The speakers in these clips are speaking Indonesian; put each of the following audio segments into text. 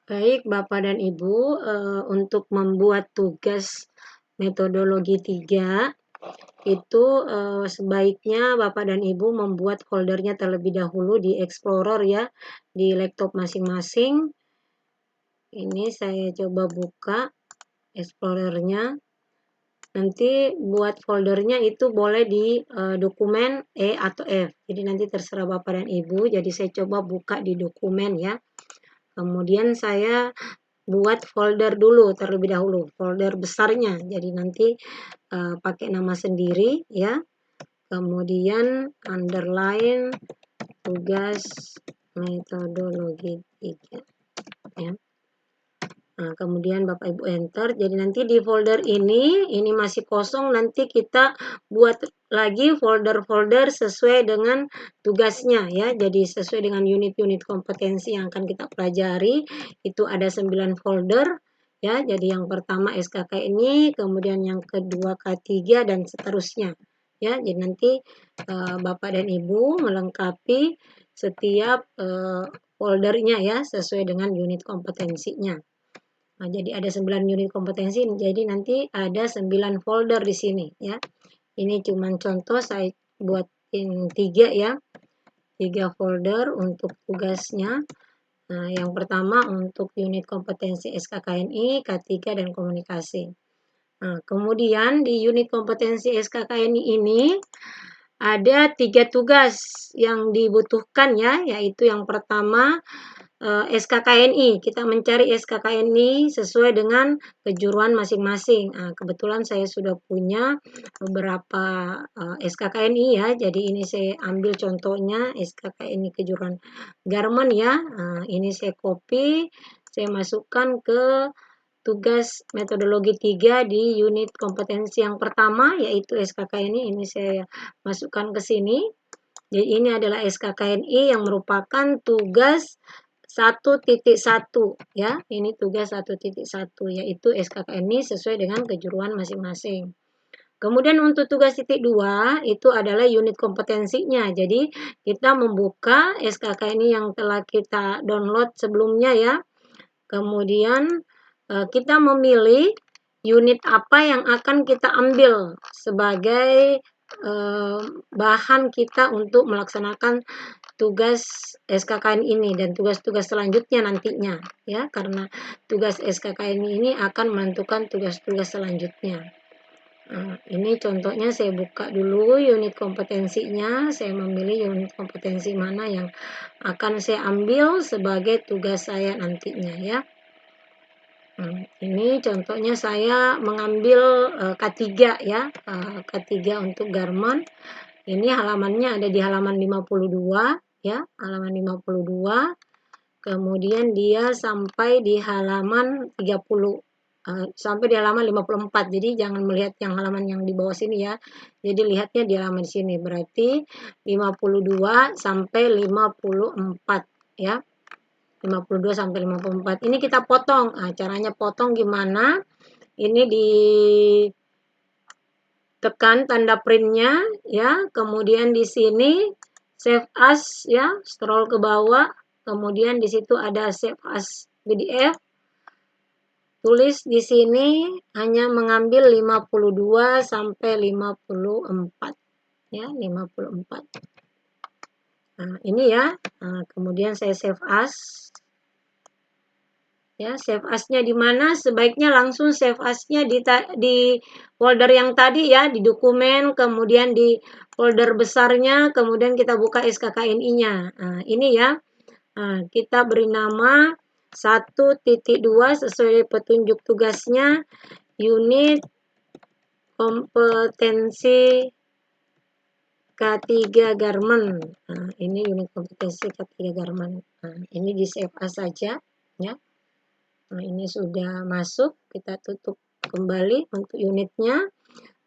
Baik, Bapak dan Ibu, untuk membuat tugas metodologi 3 itu, sebaiknya Bapak dan Ibu membuat foldernya terlebih dahulu di Explorer ya, di laptop masing-masing. Ini saya coba buka Explorer-nya. Nanti buat foldernya itu boleh di, dokumen E atau F. Jadi nanti terserah Bapak dan Ibu, jadi saya coba buka di dokumen ya. Kemudian saya buat folder dulu terlebih dahulu, folder besarnya. Jadi nanti pakai nama sendiri ya. Kemudian underline tugas metodologi 3 ya. Nah, kemudian Bapak Ibu enter. Jadi nanti di folder ini masih kosong, nanti kita buat lagi folder-folder sesuai dengan tugasnya ya. Jadi sesuai dengan unit-unit kompetensi yang akan kita pelajari, itu ada 9 folder ya. Jadi yang pertama SKK ini, kemudian yang kedua K3 dan seterusnya ya. Jadi nanti Bapak dan Ibu melengkapi setiap foldernya ya sesuai dengan unit kompetensinya. Nah, jadi ada 9 unit kompetensi, jadi nanti ada 9 folder di sini ya. Ini cuma contoh, saya buatin 3 ya. 3 folder untuk tugasnya. Nah, yang pertama untuk unit kompetensi SKKNI, K3 dan komunikasi. Nah, kemudian di unit kompetensi SKKNI ini ada 3 tugas yang dibutuhkan ya, yaitu yang pertama SKKNI, kita mencari SKKNI sesuai dengan kejuruan masing-masing. Nah, kebetulan saya sudah punya beberapa SKKNI ya, jadi ini saya ambil contohnya SKKNI kejuruan Garmen ya. Nah, ini saya copy, saya masukkan ke tugas metodologi 3 di unit kompetensi yang pertama, yaitu SKKNI. Ini saya masukkan ke sini. Jadi ini adalah SKKNI yang merupakan tugas 1.1 ya. Ini tugas 1.1 yaitu SKKNI sesuai dengan kejuruan masing-masing. Kemudian untuk tugas titik 2 itu adalah unit kompetensinya. Jadi kita membuka SKKNI yang telah kita download sebelumnya ya. Kemudian kita memilih unit apa yang akan kita ambil sebagai bahan kita untuk melaksanakan tugas SKKN ini dan tugas-tugas selanjutnya nantinya ya, karena tugas SKKN ini akan menentukan tugas-tugas selanjutnya. Nah, ini contohnya saya buka dulu unit kompetensinya, saya memilih unit kompetensi mana yang akan saya ambil sebagai tugas saya nantinya ya. Ini contohnya saya mengambil K3 ya, K3 untuk Garmen. Ini halamannya ada di halaman 52 ya, halaman 52. Kemudian dia sampai di halaman 30, sampai di halaman 54. Jadi jangan melihat yang halaman yang di bawah sini ya. Jadi lihatnya di halaman sini. Berarti 52 sampai 54 ya. 52 sampai 54. Ini kita potong. Nah, caranya potong gimana? Ini ditekan tanda printnya ya. Kemudian di sini save as ya, scroll ke bawah. Kemudian di situ ada save as PDF. Tulis di sini hanya mengambil 52 sampai 54 ya, 54. Nah, ini ya. Nah, kemudian saya save as. Ya, save as-nya di mana? Sebaiknya langsung save as-nya di folder yang tadi ya, di dokumen, kemudian di folder besarnya, kemudian kita buka SKKNI-nya. Nah, ini ya. Nah, kita beri nama 1.2 sesuai petunjuk tugasnya, unit kompetensi K3 Garmen. Nah, ini unit kompetensi K3 Garmen. Nah, ini di save as saja ya. Nah, ini sudah masuk, kita tutup kembali untuk unitnya.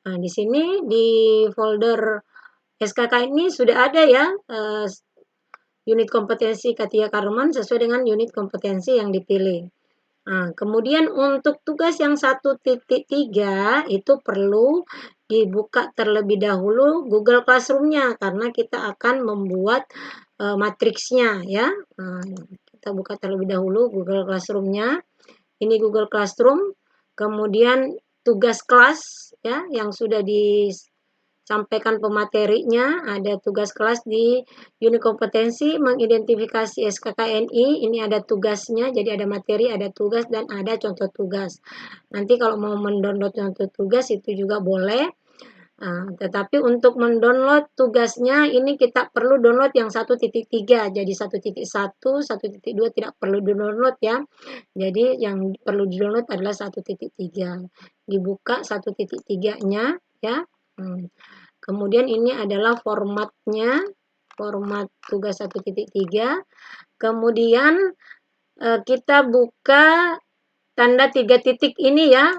Nah, di sini di folder SKK ini sudah ada ya unit kompetensi K3 Garmen sesuai dengan unit kompetensi yang dipilih. Nah, kemudian untuk tugas yang 1.3 itu perlu dibuka terlebih dahulu Google Classroom-nya karena kita akan membuat matriksnya ya. Nah, Kita buka terlebih dahulu Google Classroom-nya. Ini Google Classroom, kemudian tugas kelas ya yang sudah disampaikan pematerinya, ada tugas kelas di unit kompetensi mengidentifikasi SKKNI, ini ada tugasnya, jadi ada materi, ada tugas, dan ada contoh tugas. Nanti kalau mau mendownload contoh tugas itu juga boleh. Nah, tetapi untuk mendownload tugasnya ini kita perlu download yang 1.3, jadi 1.1, 1.2 tidak perlu di-download ya. Jadi yang perlu di-download adalah 1.3. Dibuka 1.3-nya ya. Kemudian ini adalah formatnya, format tugas 1.3. Kemudian kita buka tanda 3 titik ini ya.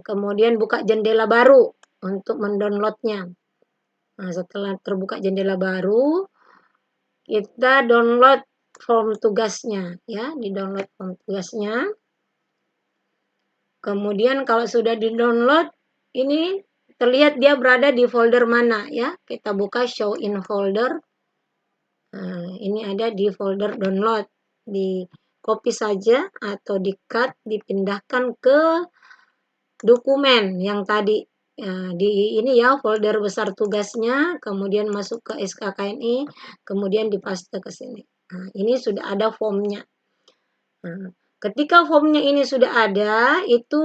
Kemudian buka jendela baru untuk mendownloadnya. Nah, setelah terbuka jendela baru, kita download form tugasnya ya, di-download form tugasnya. Kemudian kalau sudah di-download, ini terlihat dia berada di folder mana ya. Kita buka show in folder. Nah, ini ada di folder download. Di copy saja atau di-cut, dipindahkan ke dokumen yang tadi. Di ini ya folder besar tugasnya, kemudian masuk ke SKKNI, kemudian dipaste ke sini. Nah, ini sudah ada formnya. Nah, ketika formnya ini sudah ada, itu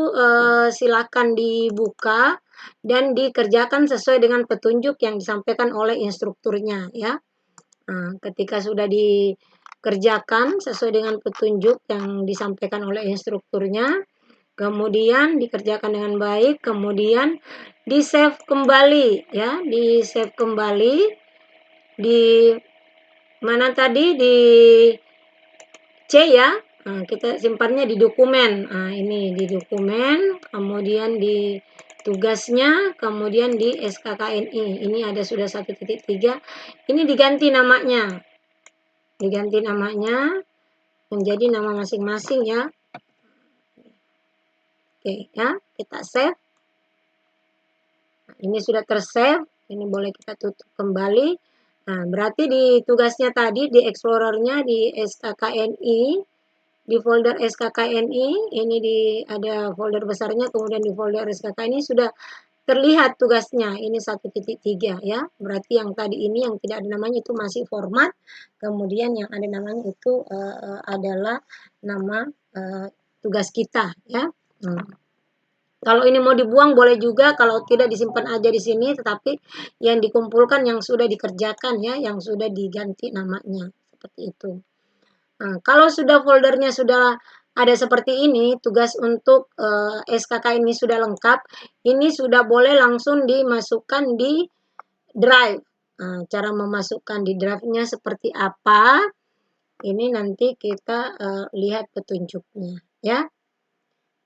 silakan dibuka dan dikerjakan sesuai dengan petunjuk yang disampaikan oleh instrukturnya ya. Nah, ketika sudah dikerjakan sesuai dengan petunjuk yang disampaikan oleh instrukturnya, kemudian dikerjakan dengan baik, kemudian di-save kembali ya, di-save kembali di mana tadi, di C ya. Nah, kita simpannya di dokumen. Nah, ini di dokumen, kemudian di tugasnya, kemudian di SKKNI. Ini ada sudah 1.3. Ini diganti namanya. Diganti namanya menjadi nama masing-masing ya. Oke ya, kita save. Nah, ini sudah tersave, ini boleh kita tutup kembali. Nah, berarti di tugasnya tadi, di Explorer-nya, di SKKNI, di folder SKKNI, ini ada folder besarnya, kemudian di folder SKKNI sudah terlihat tugasnya, ini 1.3 ya. Berarti yang tadi ini yang tidak ada namanya itu masih format, kemudian yang ada namanya itu adalah nama tugas kita ya. Kalau ini mau dibuang boleh juga, kalau tidak disimpan aja di sini, tetapi yang dikumpulkan yang sudah dikerjakan ya, yang sudah diganti namanya, seperti itu. Nah, kalau sudah foldernya sudah ada seperti ini, tugas untuk SKK ini sudah lengkap, ini sudah boleh langsung dimasukkan di drive. Nah, cara memasukkan di drive-nya seperti apa, ini nanti kita lihat petunjuknya ya.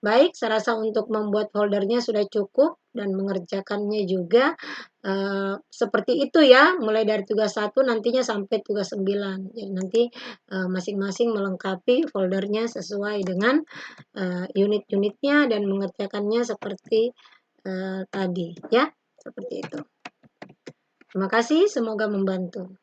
Baik, saya rasa untuk membuat foldernya sudah cukup dan mengerjakannya juga seperti itu ya, mulai dari tugas 1 nantinya sampai tugas 9. Jadi nanti masing-masing melengkapi foldernya sesuai dengan unit-unitnya dan mengerjakannya seperti tadi ya, seperti itu. Terima kasih, semoga membantu.